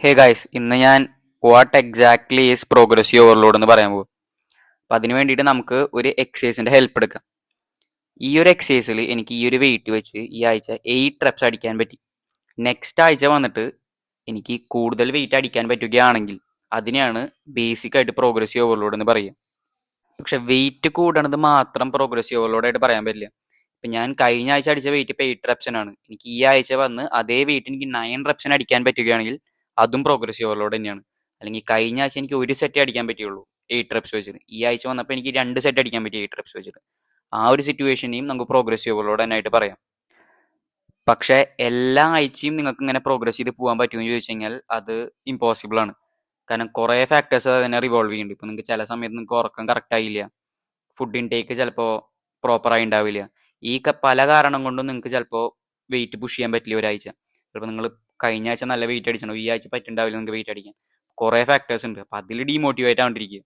Hey guys, ഇന്ന് ഞാൻ what exactly is progressive overload എന്ന് പറയാൻ പോകും. അപ്പം അതിന് വേണ്ടിയിട്ട് നമുക്ക് ഒരു എക്സസൈസിൻ്റെ ഹെൽപ്പ് എടുക്കാം. ഈ ഒരു എക്സസൈസിൽ എനിക്ക് ഈ ഒരു വെയിറ്റ് വെച്ച് ഈ ആഴ്ച 8 റെപ്സ് അടിക്കാൻ പറ്റി. നെക്സ്റ്റ് ആഴ്ച വന്നിട്ട് എനിക്ക് കൂടുതൽ വെയിറ്റ് അടിക്കാൻ പറ്റുകയാണെങ്കിൽ അതിനെയാണ് ബേസിക് ആയിട്ട് പ്രോഗ്രസീവ് ഓവർലോഡ് എന്ന് പറയുക. പക്ഷെ വെയിറ്റ് കൂടണത് മാത്രം പ്രോഗ്രസീവ് ഓവർലോഡായിട്ട് പറയാൻ പറ്റില്ല. ഇപ്പം ഞാൻ കഴിഞ്ഞ ആഴ്ച അടിച്ച വെയിറ്റ് ഇപ്പോൾ 8 റെപ്സിനാണ്. എനിക്ക് ഈ ആഴ്ച വന്ന് അതേ വെയിറ്റ് എനിക്ക് 9 റെപ്സിന് അടിക്കാൻ പറ്റുകയാണെങ്കിൽ അതും പ്രോഗ്രസീവ് ഓവർലോഡ് തന്നെയാണ്. അല്ലെങ്കിൽ കഴിഞ്ഞ ആഴ്ച എനിക്ക് ഒരു സെറ്റ് അടിക്കാൻ പറ്റുള്ളൂ 8 റെപ്സ് വെച്ചിട്ട്, ഈ ആഴ്ച വന്നപ്പോൾ എനിക്ക് 2 സെറ്റ് അടിക്കാൻ പറ്റി 8 റെപ്സ് വെച്ചിട്ട്. ആ ഒരു സിറ്റുവേഷനെയും നമുക്ക് പ്രോഗ്രസീവ് ഓവർലോഡ് തന്നെയായിട്ട് പറയാം. പക്ഷേ എല്ലാ ആഴ്ചയും നിങ്ങൾക്ക് ഇങ്ങനെ പ്രോഗ്രസ് ചെയ്ത് പോകാൻ പറ്റുമെന്ന് ചോദിച്ചു കഴിഞ്ഞാൽ അത് ഇമ്പോസിബിൾ ആണ്. കാരണം കുറേ ഫാക്ടേഴ്സ് അതിനെ റിവോൾവ് ചെയ്യുന്നുണ്ട്. ഇപ്പം നിങ്ങൾക്ക് ചില സമയത്ത് നിങ്ങൾക്ക് ഉറക്കം കറക്റ്റ് ആയില്ല, ഫുഡ് ഇൻടേക്ക് ചിലപ്പോൾ പ്രോപ്പറായി ഉണ്ടാവില്ല. ഈ പല കാരണം കൊണ്ടും നിങ്ങൾക്ക് ചിലപ്പോൾ വെയിറ്റ് പുഷ് ചെയ്യാൻ പറ്റില്ല ഒരാഴ്ച. ചിലപ്പോൾ നിങ്ങൾ കഴിഞ്ഞ ആഴ്ച നല്ല വെയിറ്റ് അടിച്ചോ, ഈ ആഴ്ച പറ്റുണ്ടാവില്ല നിങ്ങൾക്ക് വെയിറ്റ് അടിക്കാൻ. കുറേ ഫാക്ടേഴ്സ് ഉണ്ട്. അപ്പം അതിൽ ഡീമോട്ടിവേറ്റ് ആവാണ്ടിരിക്കുക.